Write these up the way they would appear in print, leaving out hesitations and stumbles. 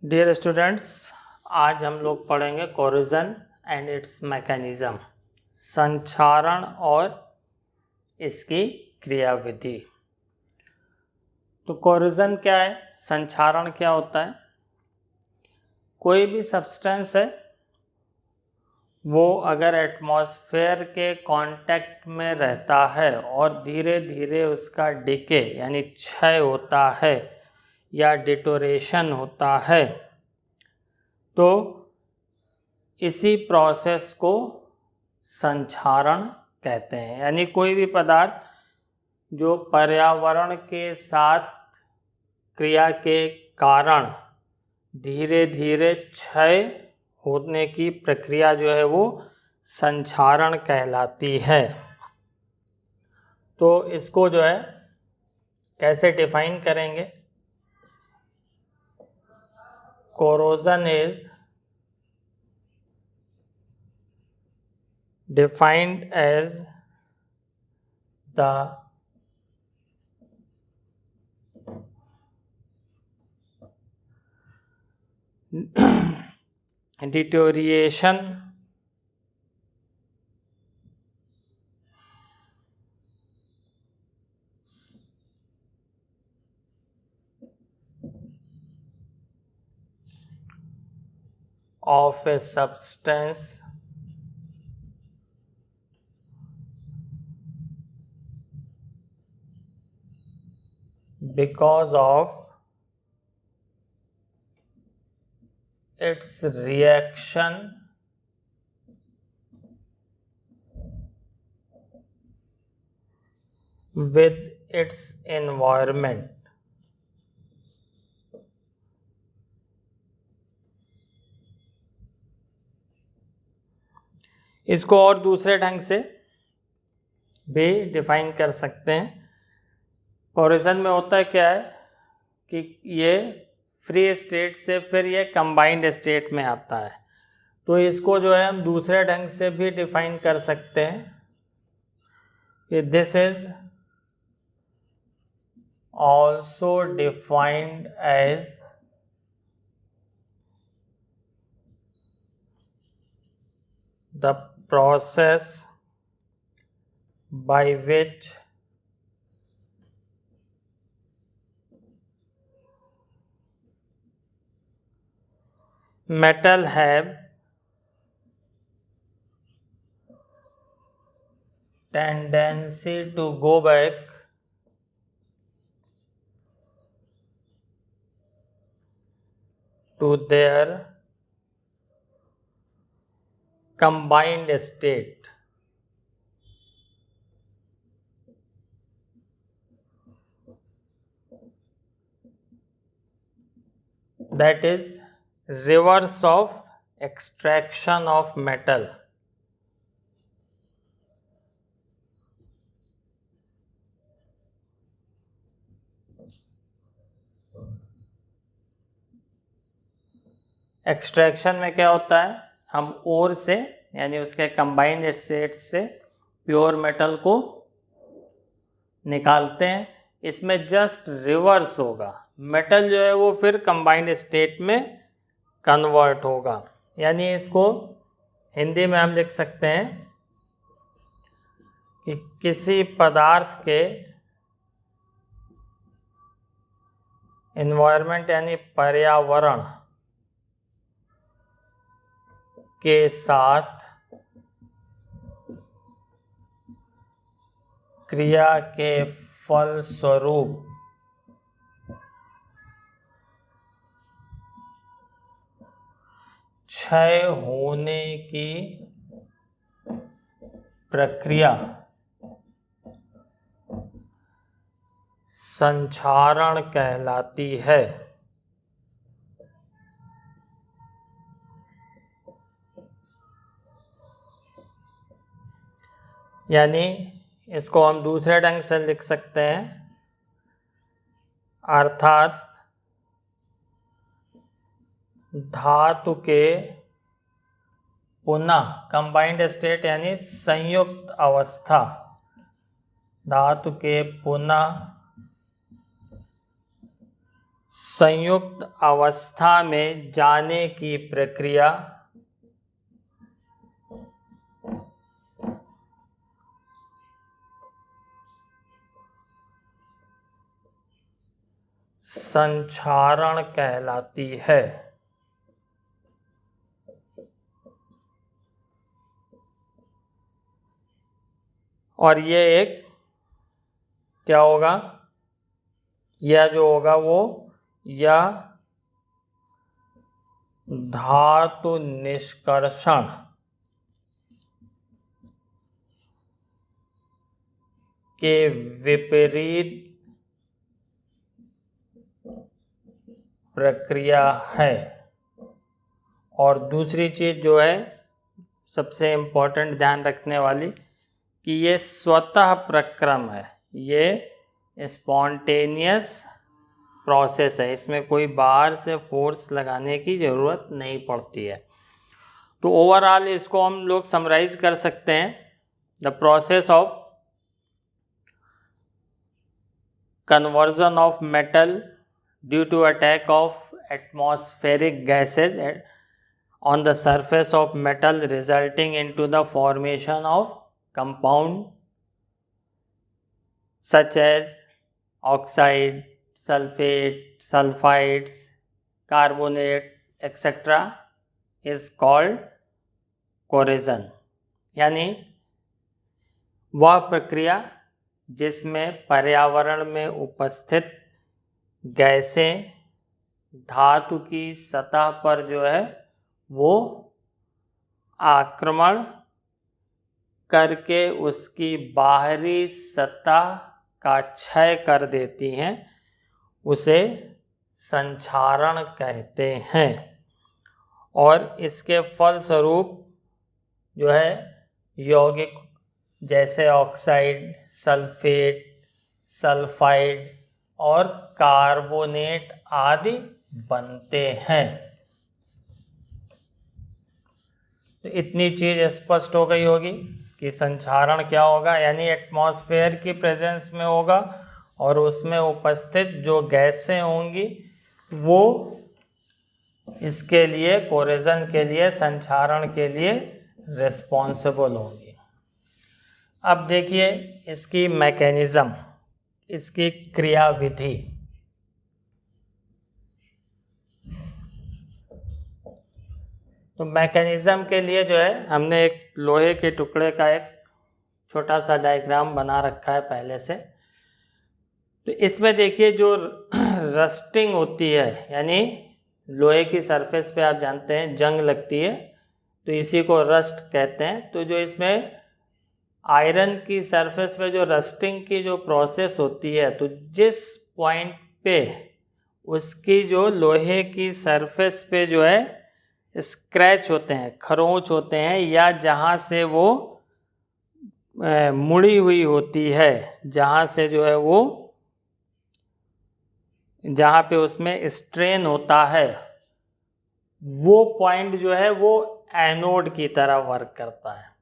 Dear students, आज हम लोग पढ़ेंगे कोरोजन एंड इट्स मैकेनिज्म, संक्षारण और इसकी क्रियाविधि। तो कोरोजन क्या है, संक्षारण क्या होता है? कोई भी सब्सटेंस है वो अगर एटमॉस्फेयर के कांटेक्ट में रहता है और धीरे धीरे उसका डिके यानी क्षय होता है या डिटोरेशन होता है, तो इसी प्रोसेस को संक्षारण कहते हैं। यानी कोई भी पदार्थ जो पर्यावरण के साथ क्रिया के कारण धीरे धीरे क्षय होने की प्रक्रिया जो है वो संक्षारण कहलाती है। तो इसको जो है कैसे डिफाइन करेंगे? Corrosion is defined as the deterioration of a substance because of its reaction with its environment। इसको और दूसरे ढंग से भी डिफाइन कर सकते हैं। कोरोजन में होता है क्या है कि ये फ्री स्टेट से फिर ये कंबाइंड स्टेट में आता है, तो इसको जो है हम दूसरे ढंग से भी डिफाइन कर सकते हैं कि this is also defined as the process by which metal have tendency to go back to their combined state। That is reverse of extraction of metal। Extraction में क्या होता है, हम ओर से यानी उसके कंबाइंड स्टेट से प्योर मेटल को निकालते हैं। इसमें जस्ट रिवर्स होगा, मेटल जो है वो फिर कंबाइंड स्टेट में कन्वर्ट होगा। यानी इसको हिंदी में हम लिख सकते हैं कि किसी पदार्थ के एनवायरनमेंट यानी पर्यावरण के साथ क्रिया के फलस्वरूप क्षय होने की प्रक्रिया संक्षारण कहलाती है। यानी इसको हम दूसरे ढंग से लिख सकते हैं, अर्थात धातु के पुनः कंबाइंड स्टेट यानी संयुक्त अवस्था, धातु के पुनः संयुक्त अवस्था में जाने की प्रक्रिया संक्षारण कहलाती है। और ये एक क्या होगा, यह जो होगा वो या धातु निष्कर्षण के विपरीत प्रक्रिया है। और दूसरी चीज जो है सबसे इम्पोर्टेंट ध्यान रखने वाली कि ये स्वतः प्रक्रम है, ये स्पॉन्टेनियस प्रोसेस है, इसमें कोई बाहर से फोर्स लगाने की ज़रूरत नहीं पड़ती है। तो ओवरऑल इसको हम लोग समराइज कर सकते हैं, the process of conversion of metal due to attack of atmospheric gases on the surface of metal resulting into the formation of compound such as oxide, sulfate, sulfides, carbonate, etc. is called corrosion। यानी वह प्रक्रिया जिसमें पर्यावरण में उपस्थित गैसें धातु की सतह पर जो है वो आक्रमण करके उसकी बाहरी सतह का क्षय कर देती हैं, उसे संक्षारण कहते हैं। और इसके फलस्वरूप जो है यौगिक जैसे ऑक्साइड, सल्फेट, सल्फाइड और कार्बोनेट आदि बनते हैं। तो इतनी चीज स्पष्ट हो गई होगी कि संक्षारण क्या होगा, यानी एटमॉस्फेयर की प्रेजेंस में होगा और उसमें उपस्थित जो गैसें होंगी वो इसके लिए, कोरेजन के लिए, संक्षारण के लिए रिस्पॉन्सिबल होंगी। अब देखिए इसकी मैकेनिज्म, इसकी क्रियाविधि। तो मैकेनिज्म के लिए जो है हमने एक लोहे के टुकड़े का एक छोटा सा डायग्राम बना रखा है पहले से। तो इसमें देखिए जो रस्टिंग होती है, यानी लोहे की सरफेस पे आप जानते हैं जंग लगती है, तो इसी को रस्ट कहते हैं। तो जो इसमें आयरन की सरफेस पे जो रस्टिंग की जो प्रोसेस होती है, तो जिस पॉइंट पे उसकी जो लोहे की सरफेस पे जो है स्क्रैच होते हैं, खरोंच होते हैं, या जहाँ से वो मुड़ी हुई होती है, जहाँ से जो है वो, जहाँ पे उसमें स्ट्रेन होता है, वो पॉइंट जो है वो एनोड की तरह वर्क करता है।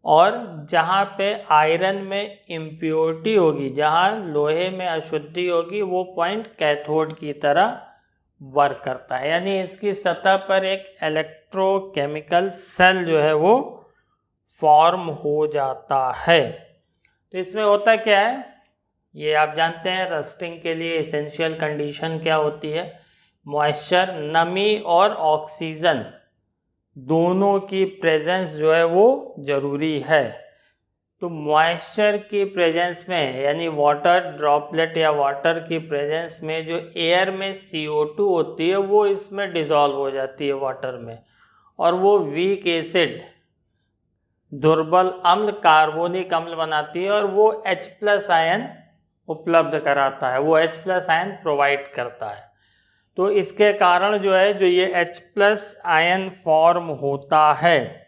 और जहाँ पे आयरन में इम्प्योरिटी होगी, जहाँ लोहे में अशुद्धि होगी, वो पॉइंट कैथोड की तरह वर्क करता है। यानी इसकी सतह पर एक इलेक्ट्रोकेमिकल सेल जो है वो फॉर्म हो जाता है। तो इसमें होता क्या है, ये आप जानते हैं रस्टिंग के लिए एसेंशियल कंडीशन क्या होती है, मॉइस्चर, नमी और ऑक्सीजन दोनों की प्रेजेंस जो है वो ज़रूरी है। तो मॉइस्चर की प्रेजेंस में, यानी वाटर ड्रॉपलेट या वाटर की प्रेजेंस में, जो एयर में CO2 होती है वो इसमें डिसॉल्व हो जाती है वाटर में, और वो वीक एसिड, दुर्बल अम्ल, कार्बोनिक अम्ल बनाती है, और वो H+ आयन उपलब्ध कराता है, वो H+ आयन प्रोवाइड करता है। तो इसके कारण जो है, जो ये H+ आयन फॉर्म होता है,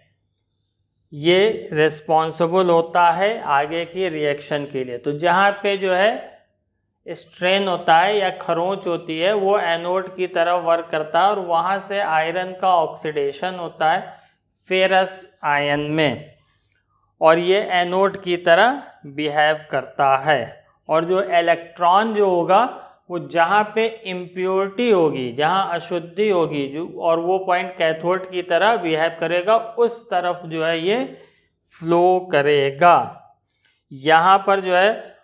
ये रिस्पॉन्सिबल होता है आगे की रिएक्शन के लिए। तो जहाँ पे जो है स्ट्रेन होता है या खरोंच होती है, वो एनोड की तरह वर्क करता है, और वहाँ से आयरन का ऑक्सीडेशन होता है फेरस आयन में, और ये एनोड की तरह बिहेव करता है। और जो इलेक्ट्रॉन जो होगा वो जहाँ पे इम्प्योरिटी होगी, जहाँ अशुद्धि होगी जो, और वो पॉइंट कैथोड की तरह बिहेव करेगा, उस तरफ जो है ये फ्लो करेगा। यहाँ पर जो है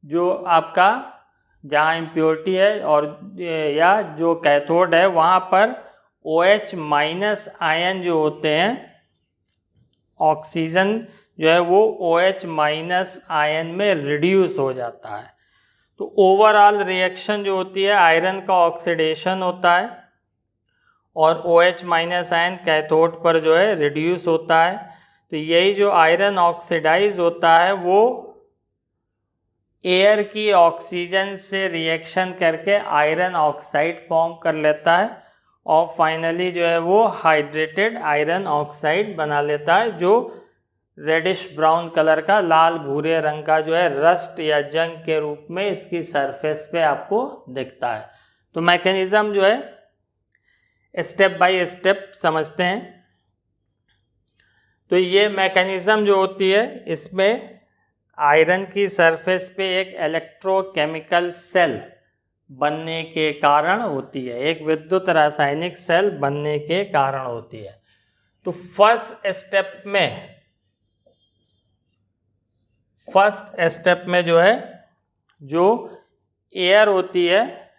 जो आपका जहाँ इम्प्योरिटी है और या जो कैथोड है वहाँ पर OH माइनस आयन जो होते हैं, ऑक्सीजन जो है वो OH माइनस आयन में रिड्यूस हो जाता है। तो ओवरऑल रिएक्शन जो होती है आयरन का ऑक्सीडेशन होता है और OH माइनस आयन कैथोड पर जो है रिड्यूस होता है। तो यही जो आयरन ऑक्सीडाइज होता है वो एयर की ऑक्सीजन से रिएक्शन करके आयरन ऑक्साइड फॉर्म कर लेता है और फाइनली जो है वो हाइड्रेटेड आयरन ऑक्साइड बना लेता है, जो रेडिश ब्राउन कलर का, लाल भूरे रंग का जो है रस्ट या जंग के रूप में इसकी सरफेस पे आपको दिखता है। तो मैकेनिज्म जो है स्टेप बाय स्टेप समझते हैं। तो ये मैकेनिज्म जो होती है इसमें आयरन की सरफेस पे एक इलेक्ट्रोकेमिकल सेल बनने के कारण होती है, एक विद्युत रासायनिक सेल बनने के कारण होती है। तो फर्स्ट स्टेप में जो है जो एयर होती है,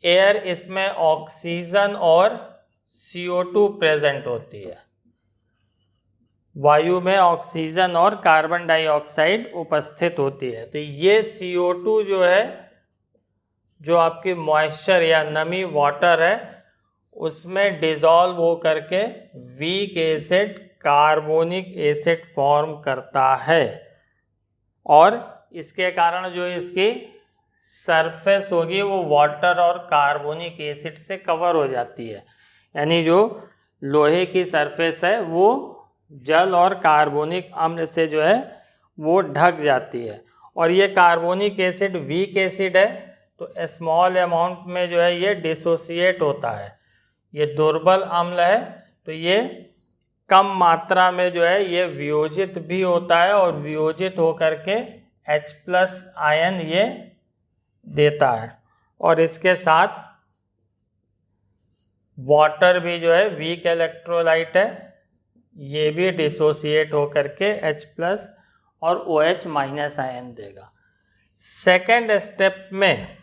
एयर इसमें ऑक्सीजन और CO2 प्रेजेंट होती है, वायु में ऑक्सीजन और कार्बन डाइऑक्साइड उपस्थित होती है। तो ये CO2 जो है, जो आपकी मॉइस्चर या नमी वाटर है, उसमें डिसॉल्व हो करके weak acid carbonic acid form करता है और इसके कारण जो इसकी सरफेस होगी वो वाटर और कार्बोनिक एसिड से कवर हो जाती है। यानी जो लोहे की सरफेस है वो जल और कार्बोनिक अम्ल से जो है वो ढक जाती है। और ये कार्बोनिक एसिड वीक एसिड है तो स्मॉल अमाउंट में जो है ये डिसोसिएट होता है, ये दुर्बल अम्ल है तो ये कम मात्रा में जो है ये वियोजित भी होता है और वियोजित होकर के H+ आयन ये देता है। और इसके साथ वाटर भी जो है वीक इलेक्ट्रोलाइट है, ये भी डिसोसिएट होकर के H+ और OH माइनस आयन देगा। सेकेंड स्टेप में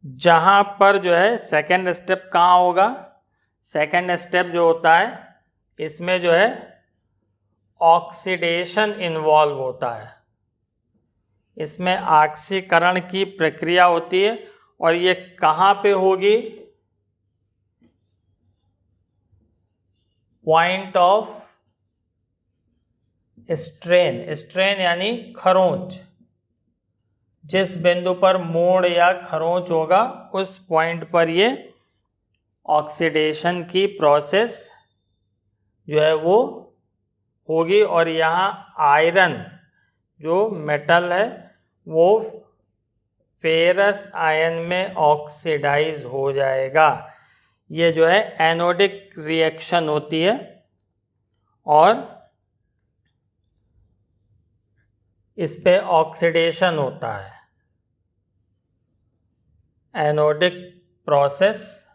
जहाँ पर जो है सेकेंड स्टेप कहाँ होगा, सेकेंड स्टेप जो होता है इसमें जो है ऑक्सीडेशन इन्वॉल्व होता है, इसमें ऑक्सीकरण की प्रक्रिया होती है। और ये कहाँ पे होगी, पॉइंट ऑफ स्ट्रेन यानी खरोंच, जिस बिंदु पर मोड़ या खरोंच होगा उस पॉइंट पर ये ऑक्सीडेशन की प्रोसेस जो है वो होगी। और यहाँ आयरन जो मेटल है वो फेरस आयन में ऑक्सीडाइज हो जाएगा। ये जो है एनोडिक रिएक्शन होती है और इस पे ऑक्सीडेशन होता है, एनोडिक प्रोसेस,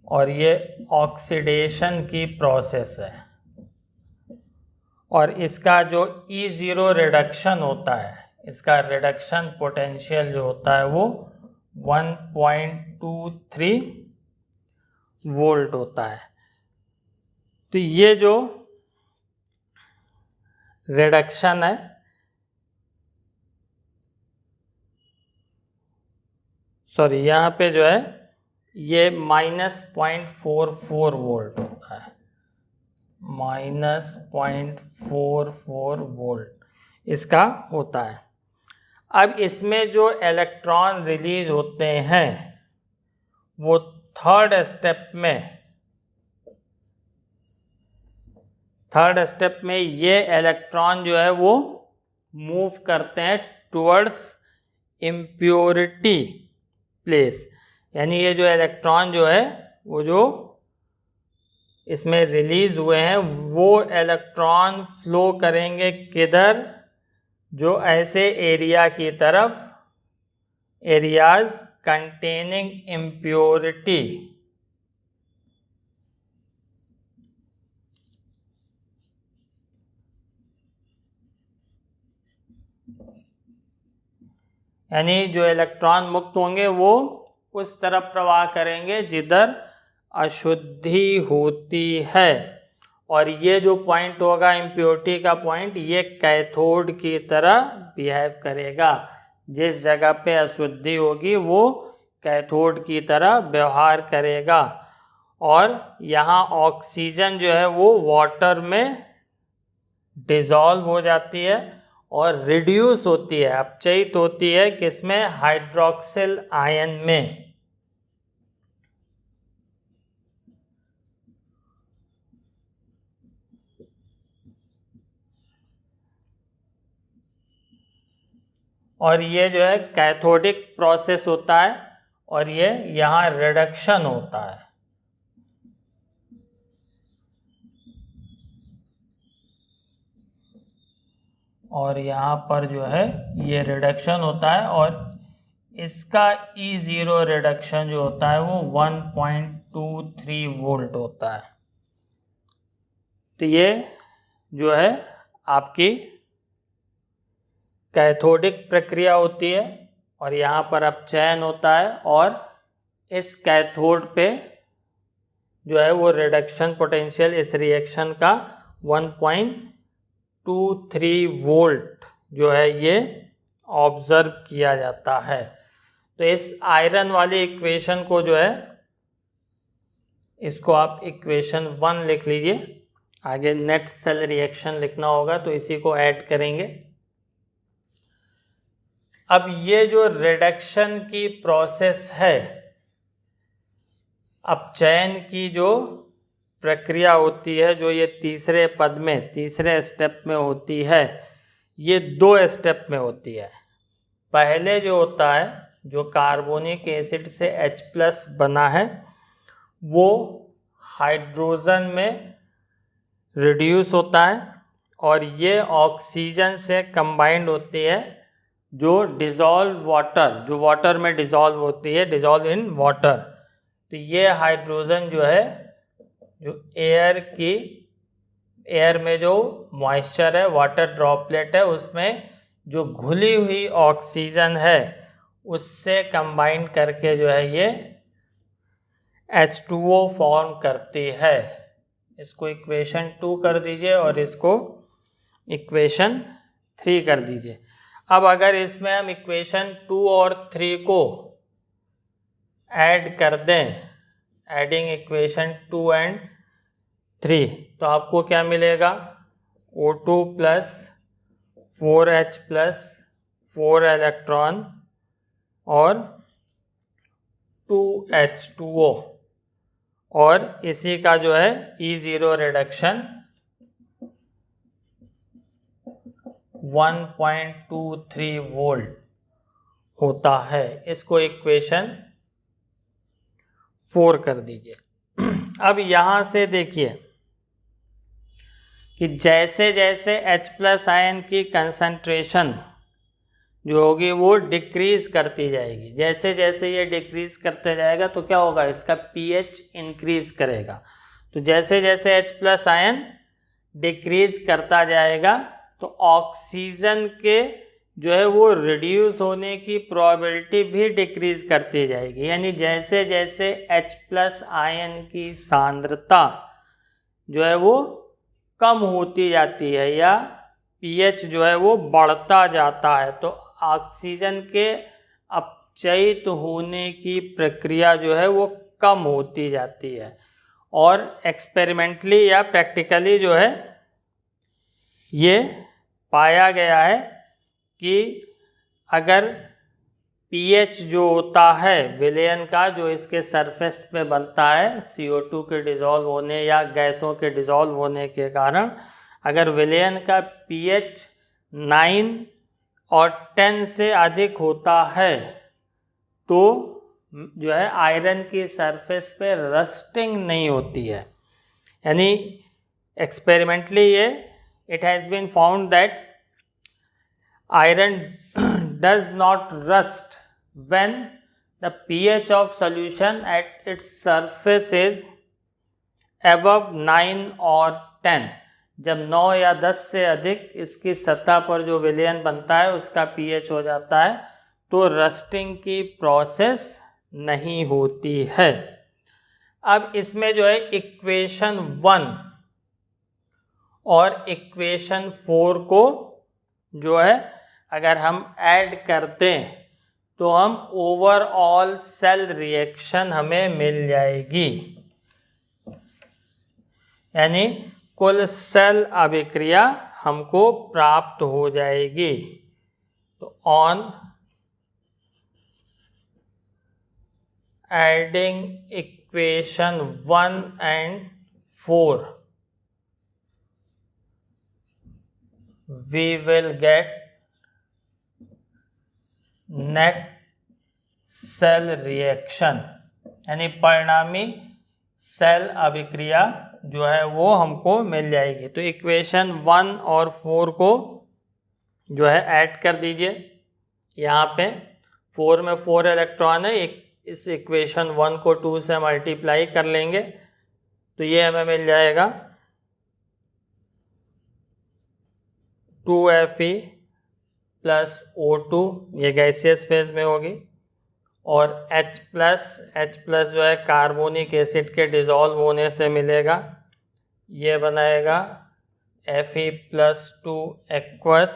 और ये ऑक्सीडेशन की प्रोसेस है। और इसका जो E0 रिडक्शन होता है, इसका रिडक्शन पोटेंशियल जो होता है वो 1.23 वोल्ट होता है। तो ये जो रिडक्शन है यहाँ पे जो है ये -0.44 वोल्ट होता है, -0.44 वोल्ट इसका होता है। अब इसमें जो इलेक्ट्रॉन रिलीज होते हैं वो थर्ड स्टेप में ये इलेक्ट्रॉन जो है वो मूव करते हैं टुवर्ड्स इम्प्योरिटी प्लेस। यानी ये जो इलेक्ट्रॉन जो है वो जो इसमें रिलीज हुए हैं वो इलेक्ट्रॉन फ्लो करेंगे किधर, जो ऐसे एरिया की तरफ, एरियाज कंटेनिंग इम्प्योरिटी, यानी जो इलेक्ट्रॉन मुक्त होंगे वो उस तरफ प्रवाह करेंगे जिधर अशुद्धि होती है। और ये जो पॉइंट होगा इम्प्योरिटी का पॉइंट, ये कैथोड की तरह बिहेव करेगा। जिस जगह पे अशुद्धि होगी वो कैथोड की तरह व्यवहार करेगा। और यहाँ ऑक्सीजन जो है वो वाटर में डिसॉल्व हो जाती है और रिड्यूस होती है, अपचयित होती है किसमें, हाइड्रोक्सिल आयन में। और ये जो है कैथोडिक प्रोसेस होता है और ये यहाँ रिडक्शन होता है। और यहाँ पर जो है ये रिडक्शन होता है और इसका E0 रिडक्शन जो होता है वो 1.23 वोल्ट होता है। तो ये जो है आपकी कैथोडिक प्रक्रिया होती है और यहाँ पर अपचयन होता है और इस कैथोड पे जो है वो रिडक्शन पोटेंशियल इस रिएक्शन का 1.23 वोल्ट जो है ये ऑब्जर्व किया जाता है। तो इस आयरन वाली इक्वेशन को जो है, इसको आप इक्वेशन 1 लिख लीजिए। आगे नेट सेल रिएक्शन लिखना होगा तो इसी को ऐड करेंगे। अब ये जो रिडक्शन की प्रोसेस है, अपचयन की जो प्रक्रिया होती है, जो ये तीसरे पद में, तीसरे स्टेप में होती है, ये 2 स्टेप में होती है। पहले जो होता है, जो कार्बोनिक एसिड से H+ बना है, वो हाइड्रोजन में रिड्यूस होता है और ये ऑक्सीजन से कंबाइंड होती है, जो डिज़ोल्व वाटर, जो वाटर में डिज़ोल्व होती है, डिज़ोल्व इन वाटर। तो ये हाइड्रोजन जो है, जो एयर में जो मॉइस्चर है, वाटर ड्रॉपलेट है, उसमें जो घुली हुई ऑक्सीजन है उससे कंबाइन करके जो है ये H2O फॉर्म करती है। इसको इक्वेशन 2 कर दीजिए और इसको इक्वेशन 3 कर दीजिए। अब अगर इसमें हम इक्वेशन 2 और 3 को ऐड कर दें, एडिंग इक्वेशन 2 एंड 3, तो आपको क्या मिलेगा, O2 plus 4H plus 4 electron और 2H2O, और इसी का जो है E0 रिडक्शन 1.23 वोल्ट होता है। इसको इक्वेशन 4 कर दीजिए। अब यहाँ से देखिए कि जैसे जैसे H+ आयन की कंसंट्रेशन जो होगी वो डिक्रीज करती जाएगी, जैसे जैसे ये डिक्रीज करते जाएगा तो क्या होगा, इसका pH इंक्रीज करेगा। तो जैसे जैसे H+ आयन डिक्रीज करता जाएगा तो ऑक्सीजन के जो है वो रिड्यूस होने की प्रोबेबिलिटी भी डिक्रीज करती जाएगी। यानी जैसे जैसे H+ आयन की सांद्रता जो है वो कम होती जाती है या pH जो है वो बढ़ता जाता है, तो ऑक्सीजन के अपचयित होने की प्रक्रिया जो है वो कम होती जाती है। और एक्सपेरिमेंटली या प्रैक्टिकली जो है ये पाया गया है कि अगर pH जो होता है विलयन का, जो इसके सरफेस पे बनता है CO2 के डिज़ोल्व होने या गैसों के डिज़ोल्व होने के कारण, अगर विलयन का pH 9 और 10 से अधिक होता है तो जो है आयरन की सरफेस पे रस्टिंग नहीं होती है। यानी एक्सपेरिमेंटली ये it has been found that iron does not rust when the pH of solution at its surface is above 9 और 10। जब 9 या 10 से अधिक इसकी सतह पर जो विलयन बनता है उसका pH हो जाता है तो रस्टिंग की प्रोसेस नहीं होती है। अब इसमें जो है इक्वेशन 1 और इक्वेशन 4 को जो है अगर हम ऐड करते हैं तो हम ओवरऑल सेल रिएक्शन हमें मिल जाएगी, यानी कुल सेल अभिक्रिया हमको प्राप्त हो जाएगी। तो on adding equation 1 and 4 we will get net cell reaction, यानी परिणामी सेल अभिक्रिया जो है वो हमको मिल जाएगी। तो इक्वेशन 1 और 4 को जो है ऐड कर दीजिए। यहाँ पे 4 में 4 इलेक्ट्रॉन है, इस इक्वेशन 1 को 2 से मल्टीप्लाई कर लेंगे तो ये हमें मिल जाएगा 2Fe प्लस O2, ये गैसियस फेज में होगी, और H प्लस जो है कार्बोनिक एसिड के डिजॉल्व होने से मिलेगा, ये बनाएगा Fe plus 2 aqueous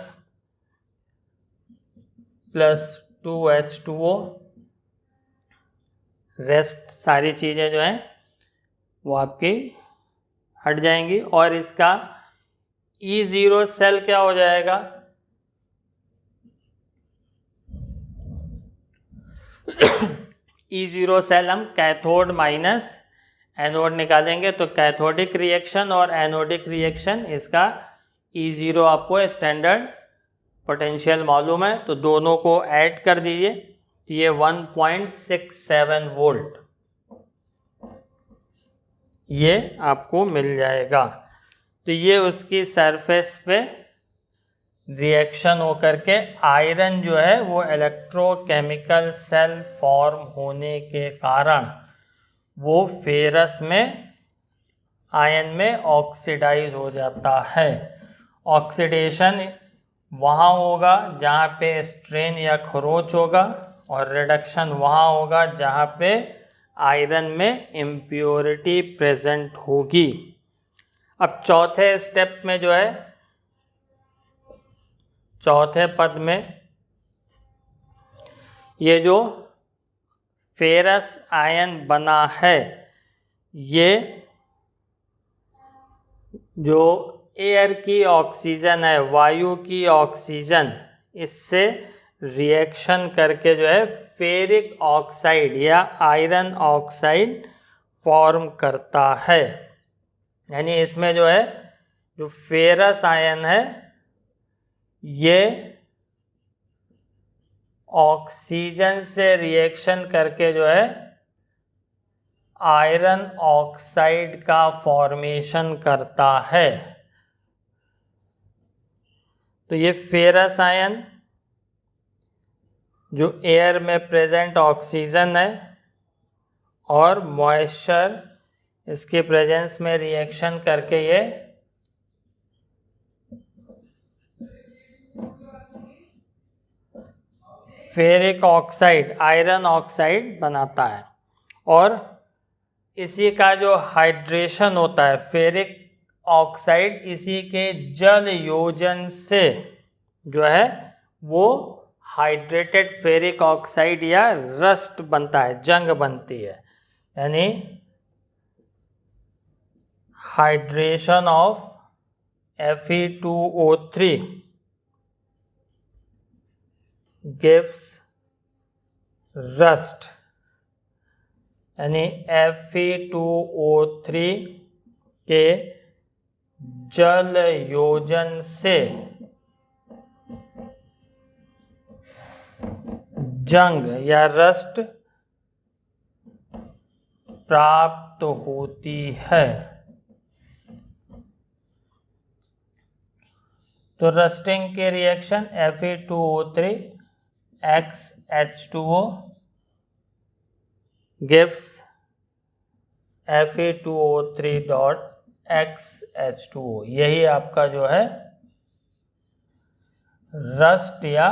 plus 2H2O। Rest सारी चीज़ें जो हैं वो आपकी हट जाएंगी और इसका E0 सेल क्या हो जाएगा, E0 सेल हम कैथोड माइनस एनोड निकालेंगे तो कैथोडिक रिएक्शन और एनोडिक रिएक्शन, इसका E0 आपको स्टैंडर्ड पोटेंशियल मालूम है तो दोनों को ऐड कर दीजिए तो ये 1.67 वोल्ट ये आपको मिल जाएगा। तो ये उसकी सरफेस पे रिएक्शन होकर के आयरन जो है वो इलेक्ट्रोकेमिकल सेल फॉर्म होने के कारण वो फेरस में आयन में ऑक्सीडाइज हो जाता है। ऑक्सीडेशन वहाँ होगा जहाँ पे स्ट्रेन या खरोच होगा और रिडक्शन वहाँ होगा जहाँ पे आयरन में इम्प्योरिटी प्रेजेंट होगी। अब चौथे स्टेप में जो है, चौथे पद में ये जो फेरस आयन बना है ये जो एयर की ऑक्सीजन है, वायु की ऑक्सीजन, इससे रिएक्शन करके जो है फेरिक ऑक्साइड या आयरन ऑक्साइड फॉर्म करता है। यानी इसमें जो है जो फेरस आयन है ये ऑक्सीजन से रिएक्शन करके जो है आयरन ऑक्साइड का फॉर्मेशन करता है। तो ये फेरस आयन जो एयर में प्रेजेंट ऑक्सीजन है और मॉइस्चर इसके प्रेजेंस में रिएक्शन करके ये फेरिक ऑक्साइड, आयरन ऑक्साइड बनाता है और इसी का जो हाइड्रेशन होता है फेरिक ऑक्साइड, इसी के जल योजन से जो है वो हाइड्रेटेड फेरिक ऑक्साइड या रस्ट बनता है, जंग बनती है। यानी hydration of Fe2O3 gives rust, यानी Fe2O3 के जल योजन से जंग या रस्ट प्राप्त होती है। तो रस्टिंग की reaction Fe2O3 XH2O gives Fe2O3.XH2O। यही आपका जो है रस्ट या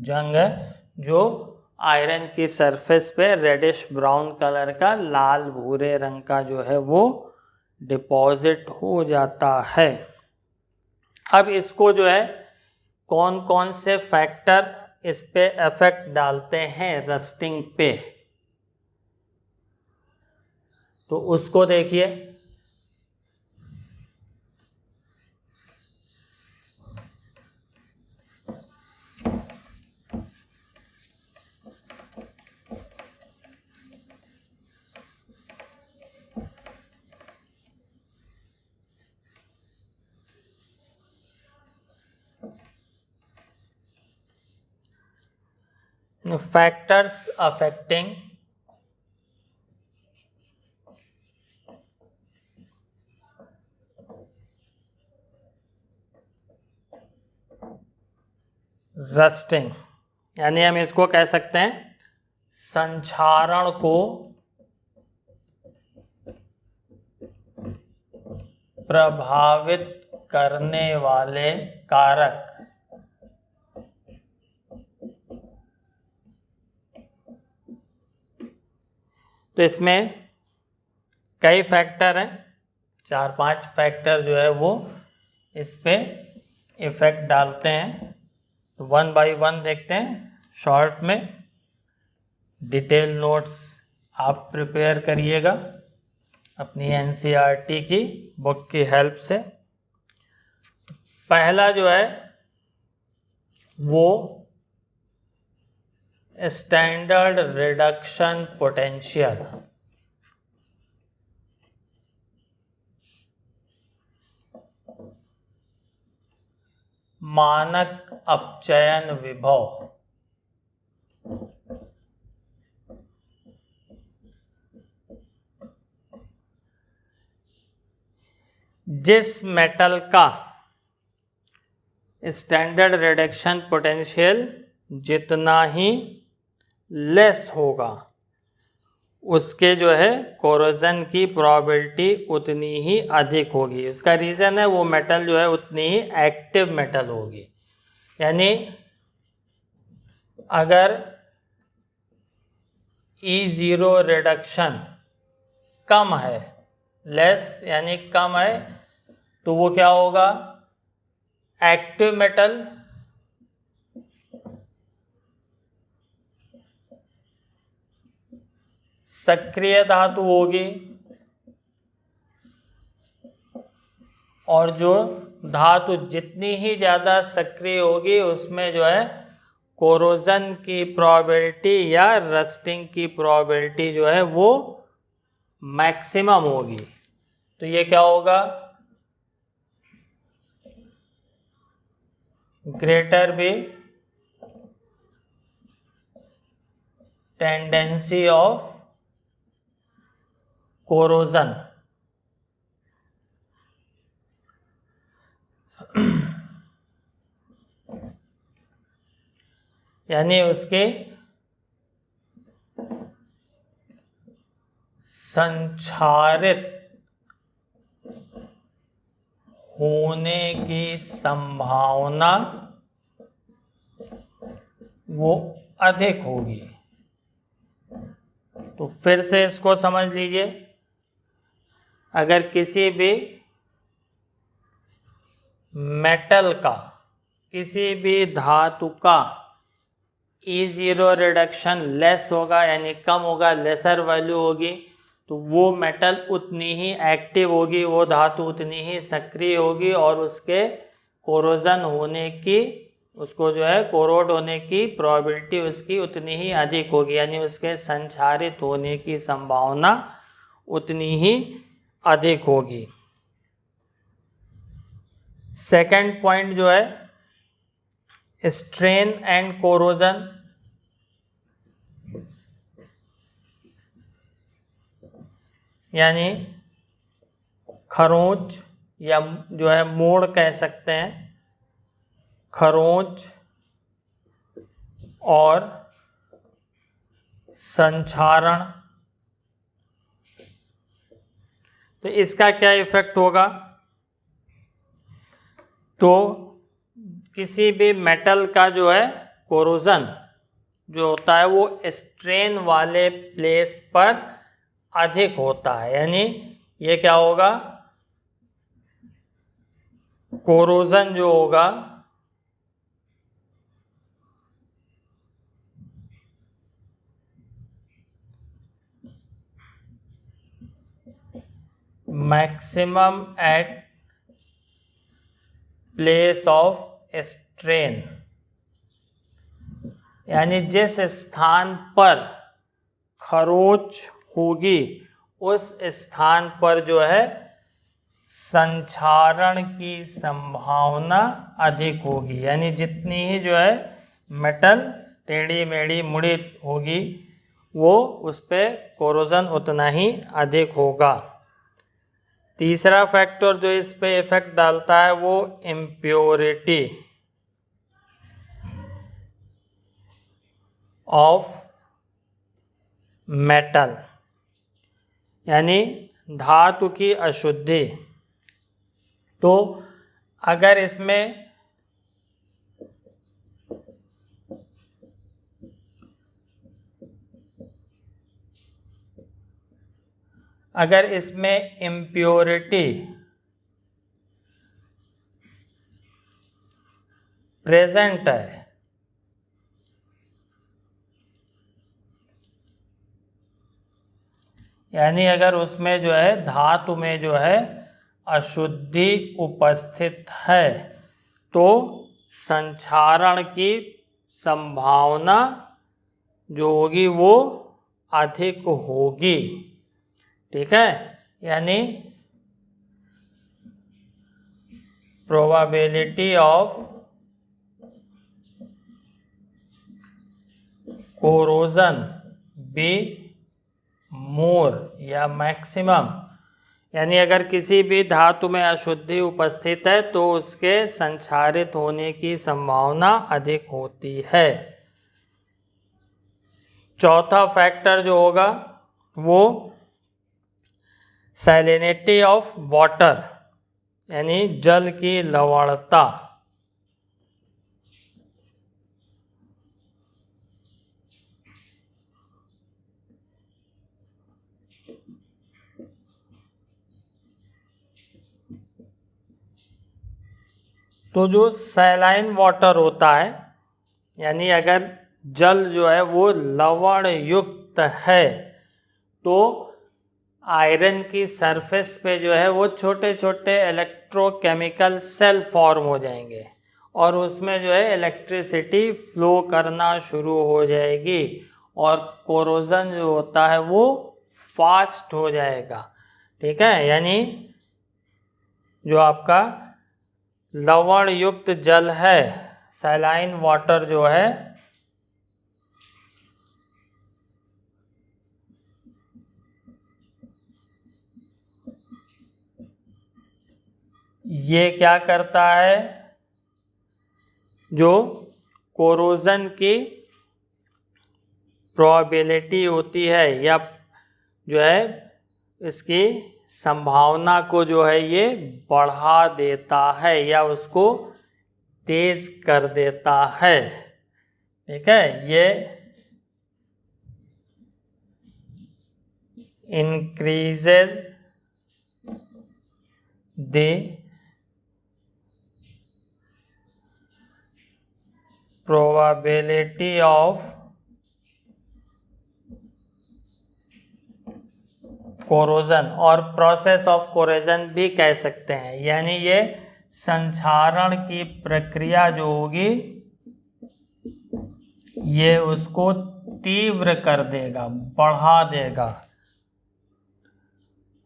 जंग है, जो आयरन की सरफेस पे रेडिश ब्राउन कलर का लाल भूरे रंग का जो है वो डिपॉजिट हो जाता है। अब इसको जो है कौन कौन से फैक्टर इस पे इफेक्ट डालते हैं रस्टिंग पे, तो उसको देखिए। Factors affecting रस्टिंग, यानी हम इसको कह सकते हैं संक्षारण को प्रभावित करने वाले कारक। तो इसमें कई फैक्टर हैं, 4-5 फैक्टर जो है वो इस पे इफेक्ट डालते हैं। तो 1 बाय 1 देखते हैं शॉर्ट में। डिटेल नोट्स आप प्रिपेयर करिएगा अपनी NCERT की बुक की हेल्प से। पहला जो है वो स्टैंडर्ड रिडक्शन पोटेंशियल, मानक अपचयन विभव। जिस मेटल का स्टैंडर्ड रिडक्शन पोटेंशियल जितना ही लेस होगा उसके जो है कोरोजन की प्रोबेबिलिटी उतनी ही अधिक होगी। उसका रीज़न है वो मेटल जो है उतनी ही एक्टिव मेटल होगी। यानी अगर E0 रिडक्शन कम है, लेस यानी कम है, तो वो क्या होगा, एक्टिव मेटल सक्रिय धातु होगी, और जो धातु जितनी ही ज़्यादा सक्रिय होगी उसमें जो है कोरोजन की प्रोबेबिलिटी या रस्टिंग की प्रोबेबिलिटी जो है वो मैक्सिमम होगी। तो ये क्या होगा, greater be tendency of corrosion. यानी उसके संक्षारित होने की संभावना वो अधिक होगी। तो फिर से इसको समझ लीजिए, अगर किसी भी मेटल का, किसी भी धातु का E0 रिडक्शन लेस होगा यानी कम होगा, लेसर वैल्यू होगी, तो वो मेटल उतनी ही एक्टिव होगी, वो धातु उतनी ही सक्रिय होगी, और उसके कोरोजन होने की, उसको जो है कोरोड होने की प्रोबेबिलिटी उसकी उतनी ही अधिक होगी, यानी उसके संक्षारित होने की संभावना उतनी ही अधिक होगी। सेकंड पॉइंट जो है स्ट्रेन एंड कोरोजन। यानी खरोंच या जो है मोड़ कह सकते हैं, खरोंच और संक्षारण। तो इसका क्या इफेक्ट होगा? तो किसी भी मेटल का जो है कोरोजन जो होता है वो स्ट्रेन वाले प्लेस पर अधिक होता है, यानी ये क्या होगा, कोरोजन जो होगा maximum at place of strain, यानी जिस स्थान पर खरोंच होगी उस स्थान पर जो है संक्षारण की संभावना अधिक होगी, यानी जितनी ही जो है मेटल टेढ़ी मेढ़ी मुड़ी होगी वो उस पे कोरोजन उतना ही अधिक होगा। तीसरा फैक्टर जो इस पे इफेक्ट डालता है वो इम्प्योरिटी ऑफ मेटल, यानी धातु की अशुद्धि। तो अगर इसमें इम्प्योरिटी प्रेजेंट है, यानी अगर उसमें जो है धातु में जो है अशुद्धि उपस्थित है तो संक्षारण की संभावना जो होगी वो अधिक होगी। ठीक है, यानी probability of corrosion be more या मैक्सिमम, यानी अगर किसी भी धातु में अशुद्धि उपस्थित है तो उसके संक्षारित होने की संभावना अधिक होती है। चौथा फैक्टर जो होगा वो सैलिनिटी ऑफ वाटर, यानी जल की लवणता। तो जो सैलाइन वाटर होता है, यानी अगर जल जो है वो लवण युक्त है तो आयरन की सरफेस पे जो है वो छोटे छोटे इलेक्ट्रोकेमिकल सेल फॉर्म हो जाएंगे और उसमें जो है इलेक्ट्रिसिटी फ्लो करना शुरू हो जाएगी और कोरोजन जो होता है वो फास्ट हो जाएगा। ठीक है, यानी जो आपका लवण युक्त जल है, सैलाइन वाटर जो है, ये क्या करता है, जो कोरोजन की प्रोबेबिलिटी होती है या जो है इसकी संभावना को जो है ये बढ़ा देता है या उसको तेज कर देता है। ठीक है, ये increases the probability of corrosion और प्रोसेस ऑफ कोरोजन भी कह सकते हैं, यानी ये संक्षारण की प्रक्रिया जो होगी ये उसको तीव्र कर देगा, बढ़ा देगा।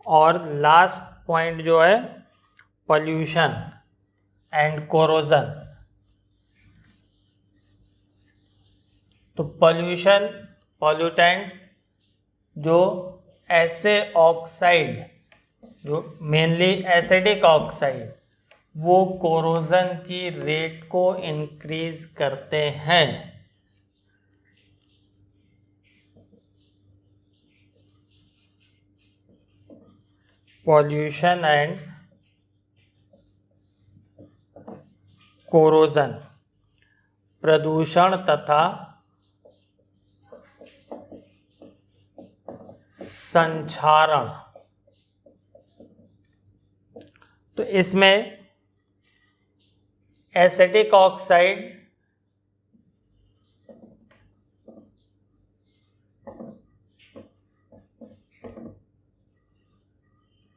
और लास्ट पॉइंट जो है पॉल्यूशन एंड कोरोजन। तो पॉल्यूटेंट जो ऐसे ऑक्साइड, जो मेनली एसिडिक ऑक्साइड वो कोरोजन की रेट को इंक्रीज करते हैं। पॉल्यूशन एंड कोरोजन, प्रदूषण तथा संक्षारण। तो इसमें acetic oxide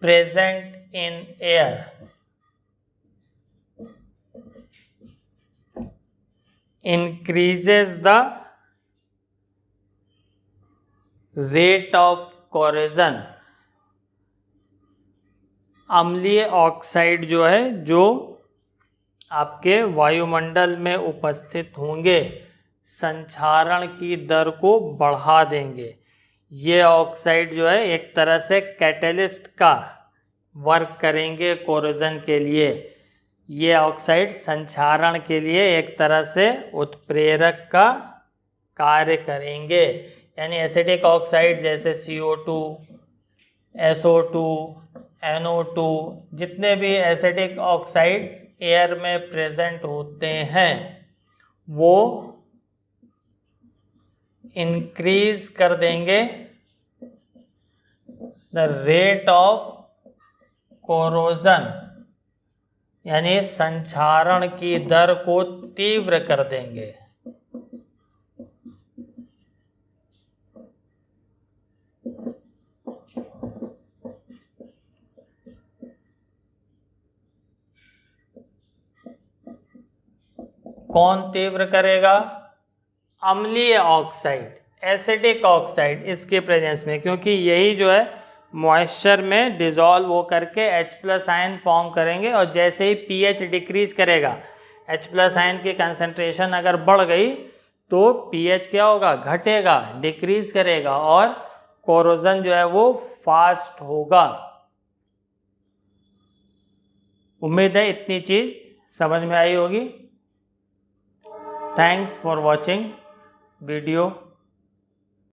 present in air increases the rate of corrosion। अम्लीय ऑक्साइड जो है, जो आपके वायुमंडल में उपस्थित होंगे, संक्षारण की दर को बढ़ा देंगे। ये ऑक्साइड जो है एक तरह से कैटलिस्ट का वर्क करेंगे कोरोजन के लिए। ये ऑक्साइड संक्षारण के लिए एक तरह से उत्प्रेरक का कार्य करेंगे। यानी एसिटिक ऑक्साइड जैसे CO2, SO2, NO2, जितने भी एसिटिक ऑक्साइड एयर में प्रेजेंट होते हैं वो इंक्रीज कर देंगे द रेट ऑफ कोरोजन, यानी संक्षारण की दर को तीव्र कर देंगे। कौन तीव्र करेगा? अम्लीय ऑक्साइड, एसिडिक ऑक्साइड इसके प्रेजेंस में, क्योंकि यही जो है मॉइस्चर में डिजॉल्व हो करके H+ आयन फॉर्म करेंगे, और जैसे ही pH डिक्रीज करेगा, H+ आयन की कंसंट्रेशन अगर बढ़ गई तो pH क्या होगा? घटेगा, डिक्रीज करेगा, और कोरोजन जो है वो फास्ट होगा। उम्मीद है इतनी चीज समझ में आई होगी। Thanks for watching video.